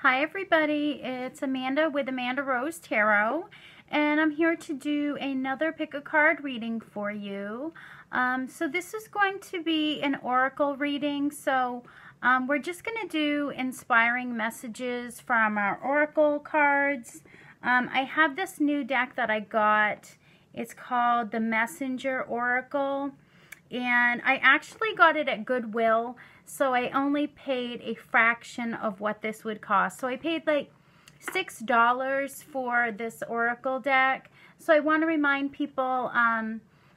Hi everybody, it's Amanda with Amandarosetarot, and I'm here to do another pick a card reading for you. So this is going to be an oracle reading, so we're just going to do inspiring messages from our oracle cards. I have this new deck that I got. It's called the Messenger Oracle. And I actually got it at Goodwill, so I only paid a fraction of what this would cost. So I paid like $6 for this oracle deck. So I want to remind people,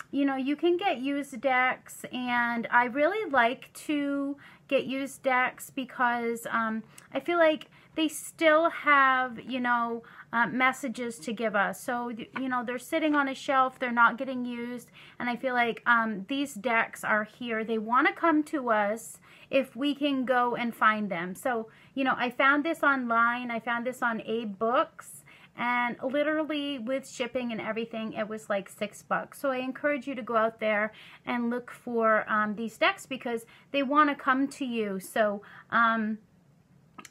you know, you can get used decks, and I really like to get used decks because I feel like they still have, you know, messages to give us. So, you know, they're sitting on a shelf, they're not getting used, and I feel like these decks are here. They want to come to us if we can go and find them. So, you know, I found this online, I found this on Abe Books, and literally with shipping and everything, it was like $6. So I encourage you to go out there and look for these decks because they want to come to you. So,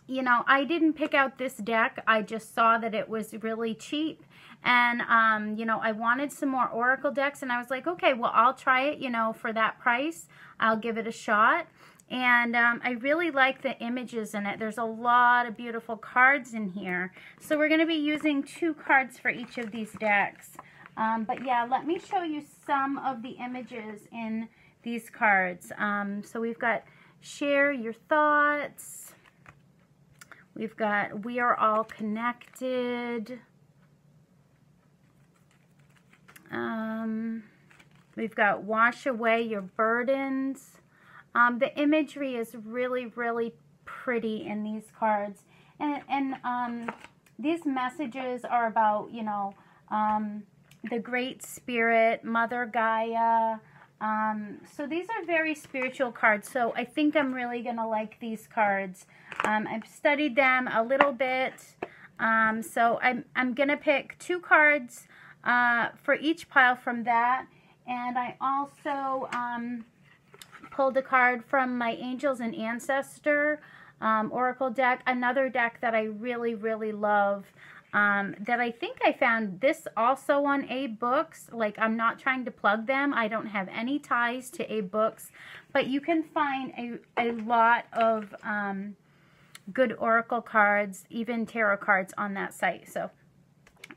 you know, I didn't pick out this deck. I just saw that it was really cheap. And, you know, I wanted some more oracle decks. And I was like, okay, well, I'll try it, you know, for that price. I'll give it a shot. And I really like the images in it. There's a lot of beautiful cards in here. So we're going to be using 2 cards for each of these decks. But yeah, let me show you some of the images in these cards. So we've got share your thoughts. We've got we are all connected. We've got wash away your burdens. The imagery is really, really pretty in these cards. And these messages are about, you know, the Great Spirit, Mother Gaia. So these are very spiritual cards. So I think I'm really going to like these cards. I've studied them a little bit. So I'm going to pick 2 cards for each pile from that. And I also pulled a card from my Angels and Ancestor Oracle deck. Another deck that I really, really love. That I think I found this also on Abe Books. Like, I'm not trying to plug them. I don't have any ties to Abe Books. But you can find a lot of good oracle cards, even tarot cards on that site. So,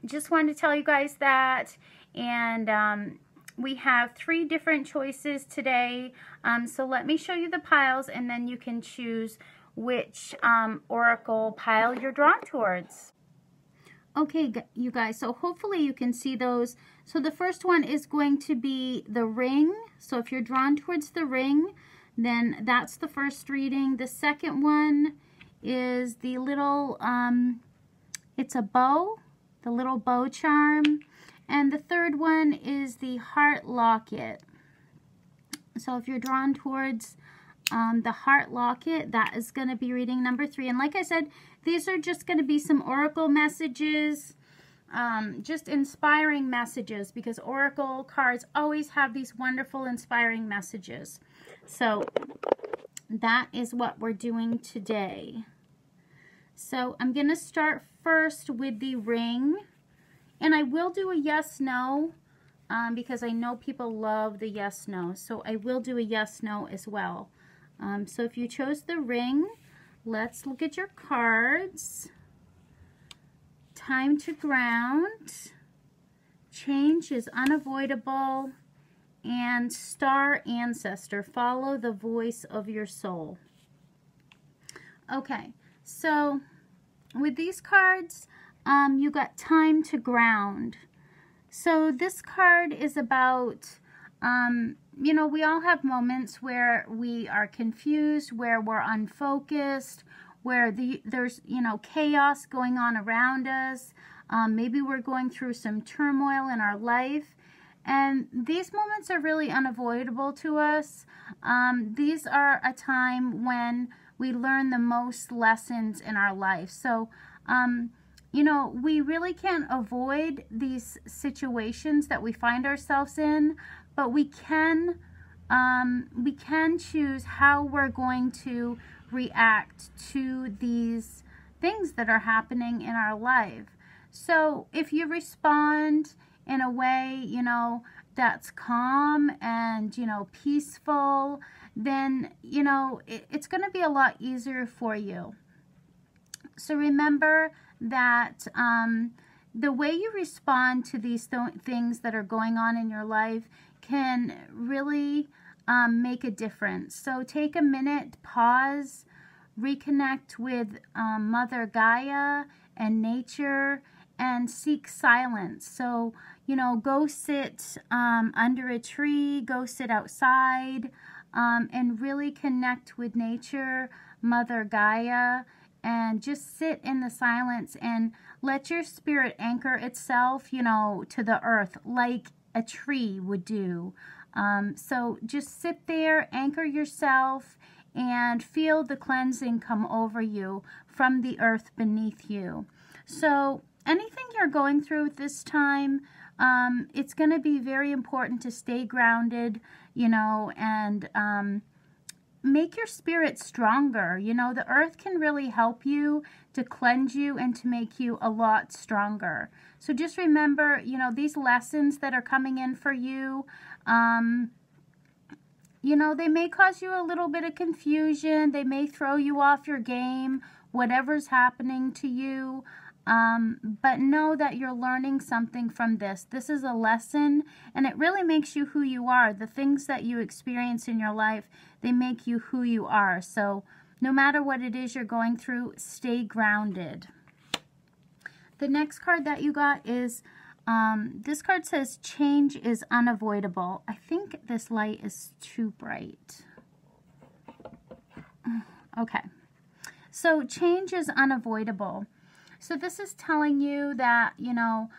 just wanted to tell you guys that. And we have 3 different choices today. So let me show you the piles, and then you can choose which oracle pile you're drawn towards. Okay, you guys, so hopefully you can see those. So the first one is going to be the ring. So if you're drawn towards the ring, then that's the first reading. The second one is the little, it's a bow, the little bow charm. And the third one is the heart locket. So if you're drawn towards the heart locket, that is going to be reading number 3. And like I said, these are just going to be some oracle messages, just inspiring messages, because oracle cards always have these wonderful inspiring messages. So that is what we're doing today. So I'm going to start first with the ring. And I will do a yes-no because I know people love the yes-no. So I will do a yes-no as well. So if you chose the ring, let's look at your cards. Time to ground. Change is unavoidable. And star ancestor. Follow the voice of your soul. Okay, so with these cards, you got time to ground. So this card is about, you know, we all have moments where we are confused, where we're unfocused, where there's, you know, chaos going on around us. Maybe we're going through some turmoil in our life. And these moments are really unavoidable to us. These are a time when we learn the most lessons in our life. So, you know, we really can't avoid these situations that we find ourselves in, but we can choose how we're going to react to these things that are happening in our life. So if you respond in a way, you know, that's calm and, you know, peaceful, then, you know, it's going to be a lot easier for you. So remember that the way you respond to these things that are going on in your life can really make a difference. So take a minute, pause, reconnect with Mother Gaia and nature, and seek silence. So, you know, go sit under a tree, go sit outside, and really connect with nature, Mother Gaia, and just sit in the silence and let your spirit anchor itself, you know, to the earth like a tree would do. So just sit there, anchor yourself, and feel the cleansing come over you from the earth beneath you. So anything you're going through at this time, it's going to be very important to stay grounded, you know, and make your spirit stronger. You know, the earth can really help you to cleanse you and to make you a lot stronger. So just remember, you know, these lessons that are coming in for you, you know, they may cause you a little bit of confusion. They may throw you off your game, whatever's happening to you. But know that you're learning something from this. This is a lesson, and it really makes you who you are. The things that you experience in your life, they make you who you are. So no matter what it is you're going through, stay grounded. The next card that you got is, this card says, change is unavoidable. I think this light is too bright. Okay. So change is unavoidable. So this is telling you that, you know,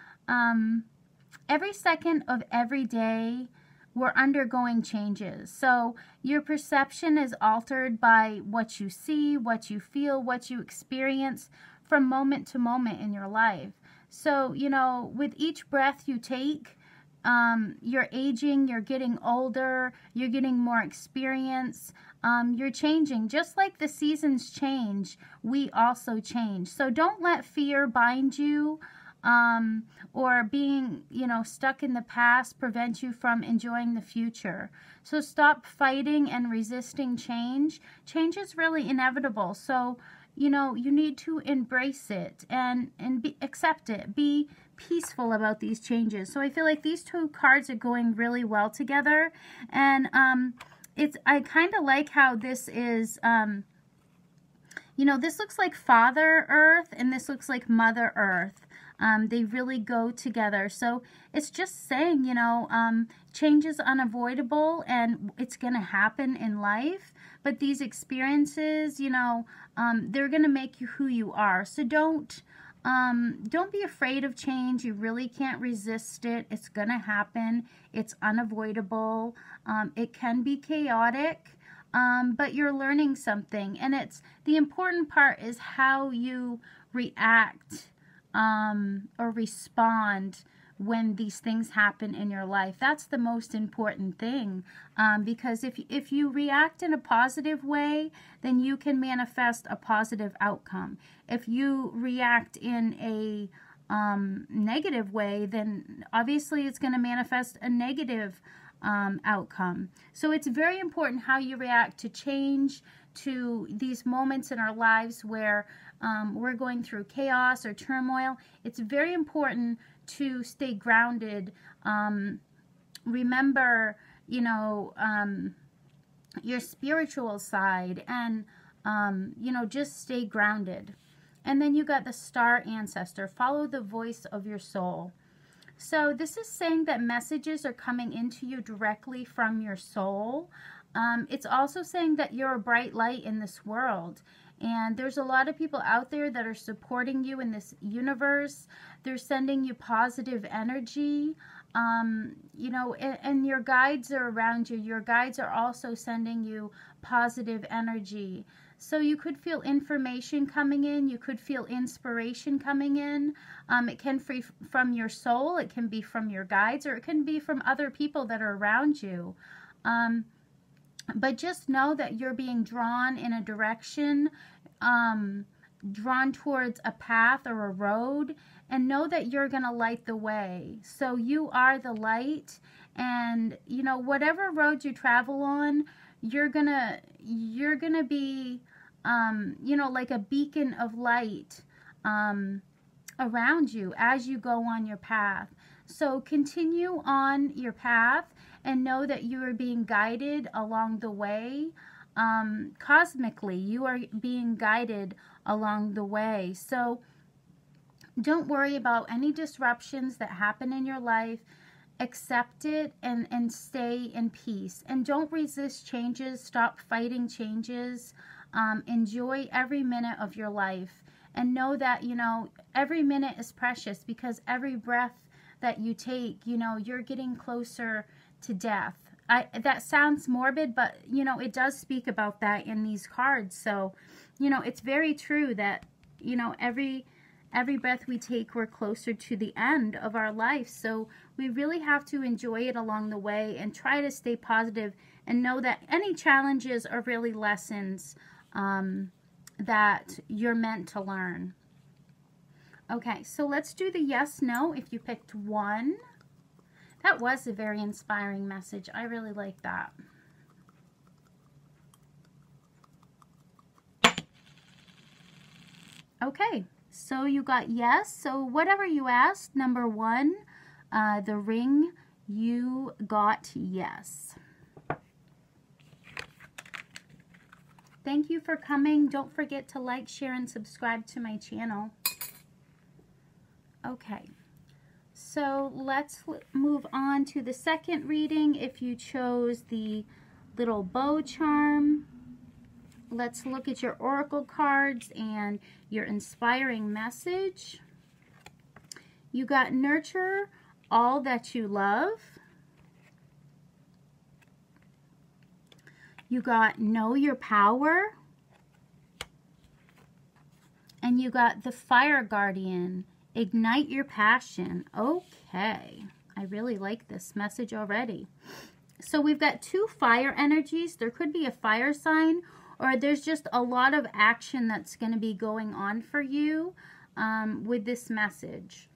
every second of every day, we're undergoing changes. So your perception is altered by what you see, what you feel, what you experience from moment to moment in your life. So, you know, with each breath you take, you're aging, you're getting older, you're getting more experience, you're changing. Just like the seasons change, we also change. So don't let fear bind you, or being, you know, stuck in the past prevent you from enjoying the future. So stop fighting and resisting change. Change is really inevitable. So, you know, you need to embrace it and accept it. Be peaceful about these changes. So I feel like these two cards are going really well together. And I kind of like how this is, you know, this looks like Father Earth and this looks like Mother Earth. They really go together. So it's just saying, you know, change is unavoidable and it's going to happen in life. But these experiences, you know, they're going to make you who you are. So don't be afraid of change. You really can't resist it. It's going to happen. It's unavoidable. It can be chaotic, but you're learning something. And the important part is how you react or respond when these things happen in your life. That's the most important thing, because if you react in a positive way, then you can manifest a positive outcome. If you react in a negative way, then obviously it's going to manifest a negative outcome. So it's very important how you react to change, to these moments in our lives where we're going through chaos or turmoil. It's very important to stay grounded. Remember, you know, your spiritual side, and, you know, just stay grounded. And then you got the Star Ancestor. Follow the voice of your soul. So this is saying that messages are coming into you directly from your soul. It's also saying that you're a bright light in this world. And there's a lot of people out there that are supporting you in this universe. They're sending you positive energy. You know, and your guides are around you. Your guides are also sending you positive energy. So you could feel information coming in. You could feel inspiration coming in. It can be from your soul. It can be from your guides, or it can be from other people that are around you. But just know that you're being drawn in a direction, drawn towards a path or a road, and know that you're going to light the way. So you are the light, and you know, whatever road you travel on, you're going to be you know, like a beacon of light around you as you go on your path. So continue on your path and know that you are being guided along the way. Cosmically, you are being guided along the way. So don't worry about any disruptions that happen in your life. Accept it and stay in peace. And don't resist changes. Stop fighting changes. Enjoy every minute of your life. And know that, you know, every minute is precious, because every breath that you take, you know, you're getting closer to death. That sounds morbid, but, you know, it does speak about that in these cards. So, you know, it's very true that, you know, every breath we take, we're closer to the end of our life. So we really have to enjoy it along the way and try to stay positive and know that any challenges are really lessons that you're meant to learn. Okay, so let's do the yes, no if you picked 1. That was a very inspiring message. I really like that. Okay, so you got yes. So whatever you asked, number 1, the ring, you got yes. Thank you for coming. Don't forget to like, share, and subscribe to my channel. Okay, so let's move on to the second reading. If you chose the little bow charm, let's look at your oracle cards and your inspiring message. You got nurture all that you love. You got know your power. And you got the fire guardian, ignite your passion. Okay, I really like this message already. So we've got 2 fire energies. There could be a fire sign, or there's just a lot of action that's going to be going on for you with this message.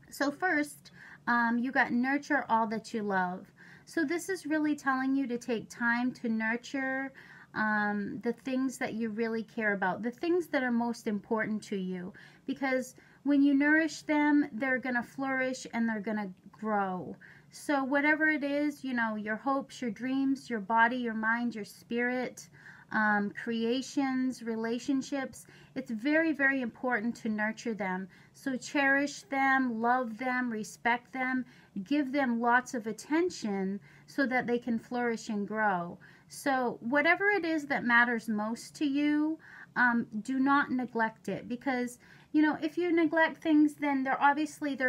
So first, you got nurture all that you love. So this is really telling you to take time to nurture the things that you really care about, the things that are most important to you, because when you nourish them, they're going to flourish and they're going to grow. So whatever it is, you know, your hopes, your dreams, your body, your mind, your spirit, creations, relationships, it's very, very important to nurture them. So cherish them, love them, respect them, give them lots of attention so that they can flourish and grow. So whatever it is that matters most to you, do not neglect it, because, you know, if you neglect things, then they're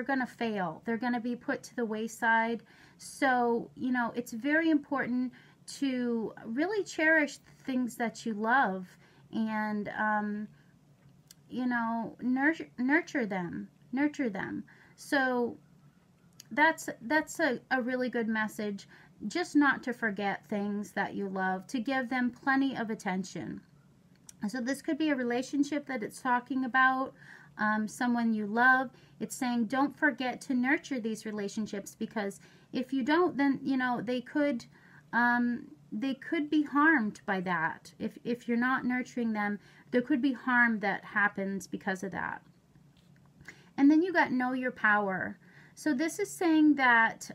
going to fail. They're going to be put to the wayside. So, you know, it's very important to really cherish the things that you love and, you know, nurture them. So that's a really good message. Just not to forget things that you love, to give them plenty of attention. So this could be a relationship that it's talking about, someone you love. It's saying don't forget to nurture these relationships, because if you don't, then, you know, they could be harmed by that. If you're not nurturing them, there could be harm that happens because of that. And then you got know your power. So this is saying that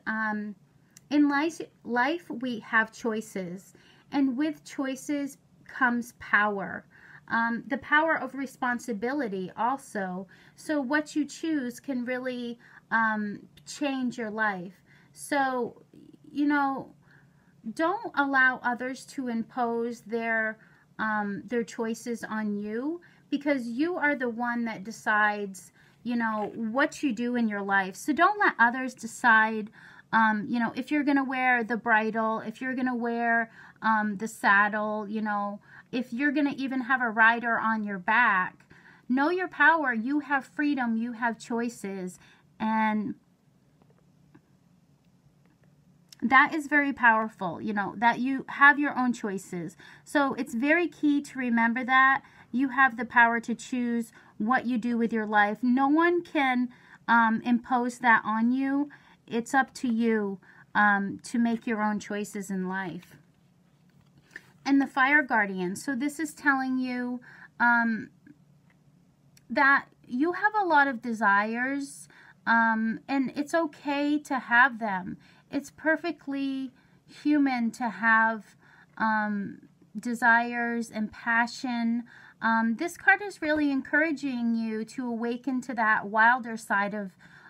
in life we have choices, and with choices comes power. The power of responsibility also. So what you choose can really change your life. So, you know, don't allow others to impose their choices on you, because you are the one that decides, you know, what you do in your life. So don't let others decide, you know, if you're going to wear the bridle, if you're going to wear the saddle, you know, if you're going to even have a rider on your back. Know your power. You have freedom. You have choices. And that is very powerful, you know, that you have your own choices. So it's very key to remember that you have the power to choose what you do with your life. No one can impose that on you. It's up to you to make your own choices in life. And the Fire Guardian. So this is telling you that you have a lot of desires, and it's okay to have them. It's perfectly human to have desires and passion. This card is really encouraging you to awaken to that wilder side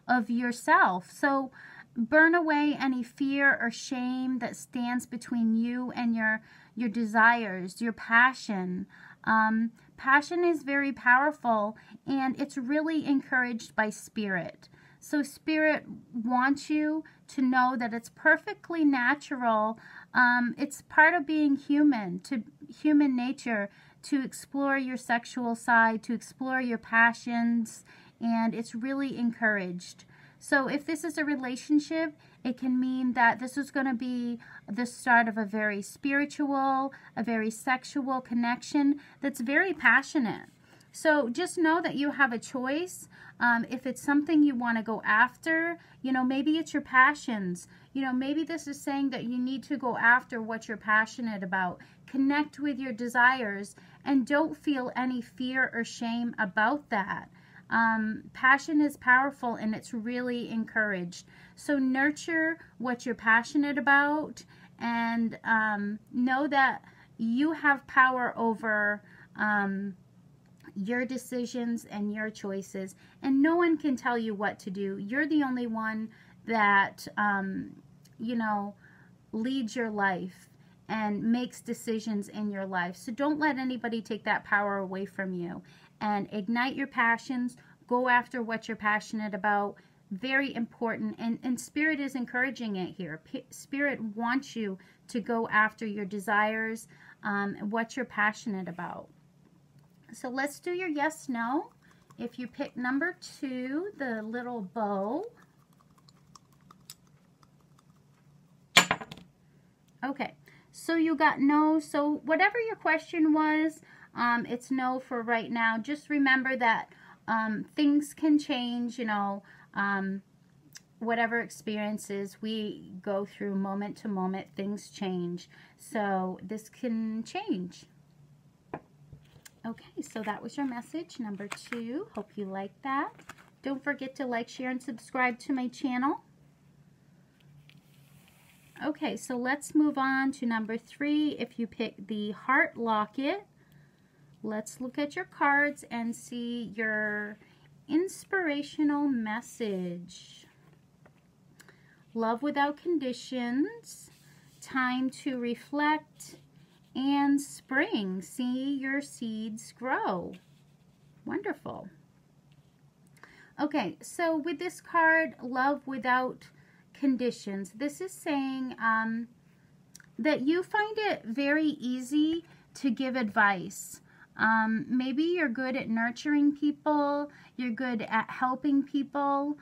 of yourself. So burn away any fear or shame that stands between you and your desires, your passion. Passion is very powerful, and it's really encouraged by Spirit. So Spirit wants you to know that it's perfectly natural. It's part of being human, to human nature, to explore your sexual side, to explore your passions, and it's really encouraged. So if this is a relationship, it can mean that this is going to be the start of a very spiritual, a very sexual connection that's very passionate. So just know that you have a choice. If it's something you want to go after, you know, maybe it's your passions. You know, maybe this is saying that you need to go after what you're passionate about. Connect with your desires and don't feel any fear or shame about that. Passion is powerful, and it's really encouraged. So nurture what you're passionate about, and know that you have power over your decisions and your choices, and no one can tell you what to do. You're the only one that you know, leads your life and makes decisions in your life. So don't let anybody take that power away from you. And ignite your passions. Go after what you're passionate about. Very important. And Spirit is encouraging it here. Spirit wants you to go after your desires, what you're passionate about. So let's do your yes, no. If you pick number 2, the little bow. Okay, so you got no. So whatever your question was, it's no for right now. Just remember that things can change, you know, whatever experiences we go through moment to moment, things change. So this can change. Okay, so that was your message, number 2. Hope you liked that. Don't forget to like, share, and subscribe to my channel. Okay, so let's move on to number 3. If you pick the Heart Locket, let's look at your cards and see your inspirational message. Love without conditions, time to reflect, and spring. See your seeds grow. Wonderful. Okay, so with this card, love without conditions, this is saying that you find it very easy to give advice. Maybe you're good at nurturing people, you're good at helping people,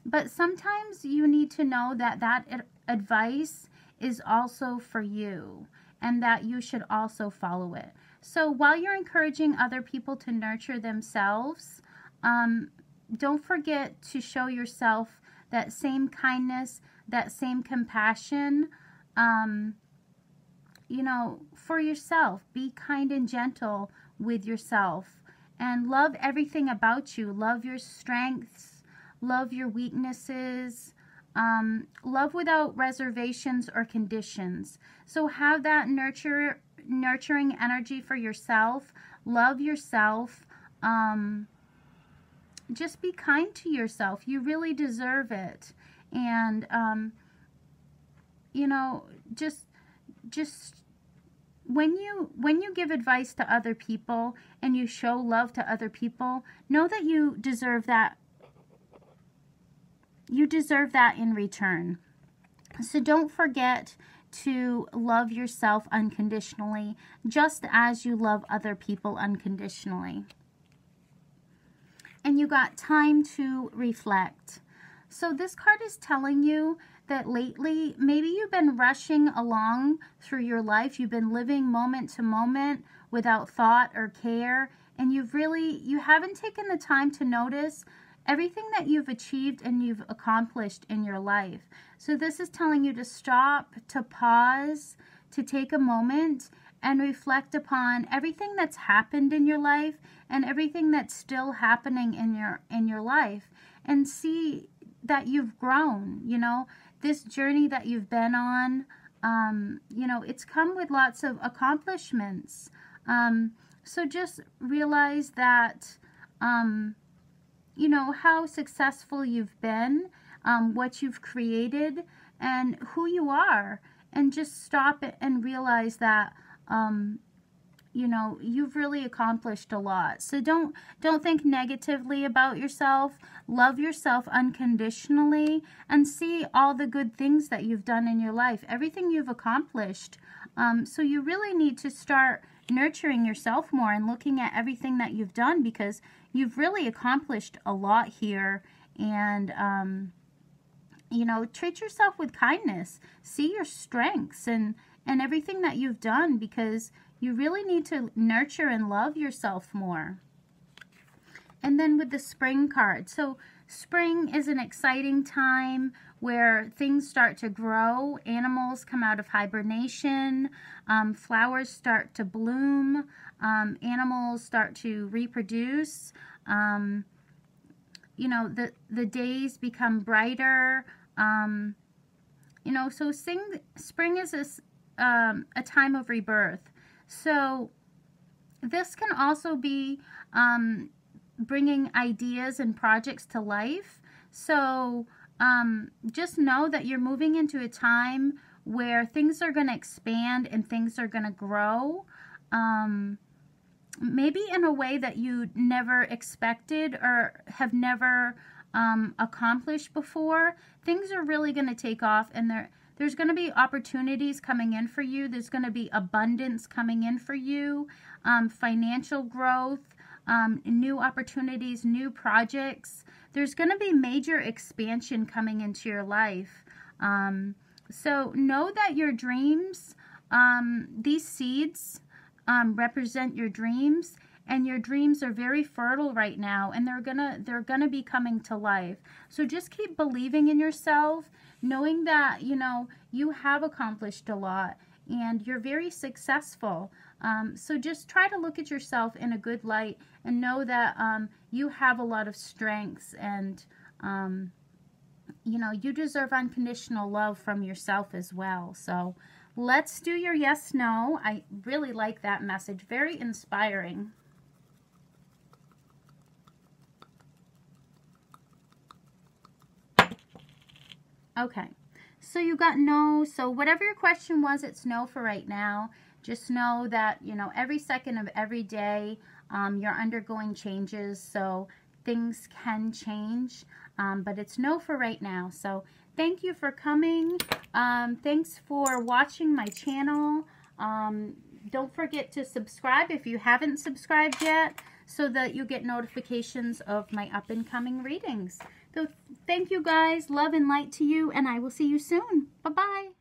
but sometimes you need to know that that advice is also for you and that you should also follow it. So while you're encouraging other people to nurture themselves, don't forget to show yourself that same kindness, that same compassion, you know, for yourself. Be kind and gentle with yourself and love everything about you. Love your strengths, love your weaknesses, love without reservations or conditions. So have that nurturing energy for yourself. Love yourself. Just be kind to yourself. You really deserve it. And, you know, just when you give advice to other people and you show love to other people, know that you deserve that. You deserve that in return. So don't forget to love yourself unconditionally, just as you love other people unconditionally. And you got time to reflect. So this card is telling you that lately, maybe you've been rushing along through your life. You've been living moment to moment without thought or care, and you haven't taken the time to notice everything that you've achieved and you've accomplished in your life. So this is telling you to stop, to pause, to take a moment and reflect upon everything that's happened in your life and everything that's still happening in your life, and see that you've grown. You know, this journey that you've been on, you know, it's come with lots of accomplishments. So just realize that, you know, how successful you've been, what you've created, and who you are. And just stop it and realize that, you know, you've really accomplished a lot. So don't think negatively about yourself. Love yourself unconditionally and see all the good things that you've done in your life, everything you've accomplished. So you really need to start nurturing yourself more and looking at everything that you've done, because you've really accomplished a lot here. And, you know, treat yourself with kindness. See your strengths and everything that you've done, because you really need to nurture and love yourself more. And then with the spring card. So spring is an exciting time where things start to grow. Animals come out of hibernation. Flowers start to bloom. Animals start to reproduce. You know, the days become brighter. You know, so spring is a time of rebirth. So this can also be bringing ideas and projects to life. So just know that you're moving into a time where things are going to expand and things are going to grow. Maybe in a way that you never expected or have never accomplished before. Things are really going to take off, and there's going to be opportunities coming in for you. There's going to be abundance coming in for you, financial growth, new opportunities, new projects. There's going to be major expansion coming into your life. So know that your dreams, these seeds represent your dreams, and your dreams are very fertile right now, and they're gonna be coming to life. So just keep believing in yourself, knowing that, you know, you have accomplished a lot and you're very successful. So just try to look at yourself in a good light and know that you have a lot of strengths, and you know, you deserve unconditional love from yourself as well. So let's do your yes, no. I really like that message. Very inspiring. Okay, so you got no. So whatever your question was, it's no for right now. Just know that, you know, every second of every day, you're undergoing changes. So things can change, but it's no for right now. So thank you for coming. Thanks for watching my channel. Don't forget to subscribe if you haven't subscribed yet, so that you get notifications of my up-and-coming readings. So thank you guys. Love and light to you, and I will see you soon. Bye-bye.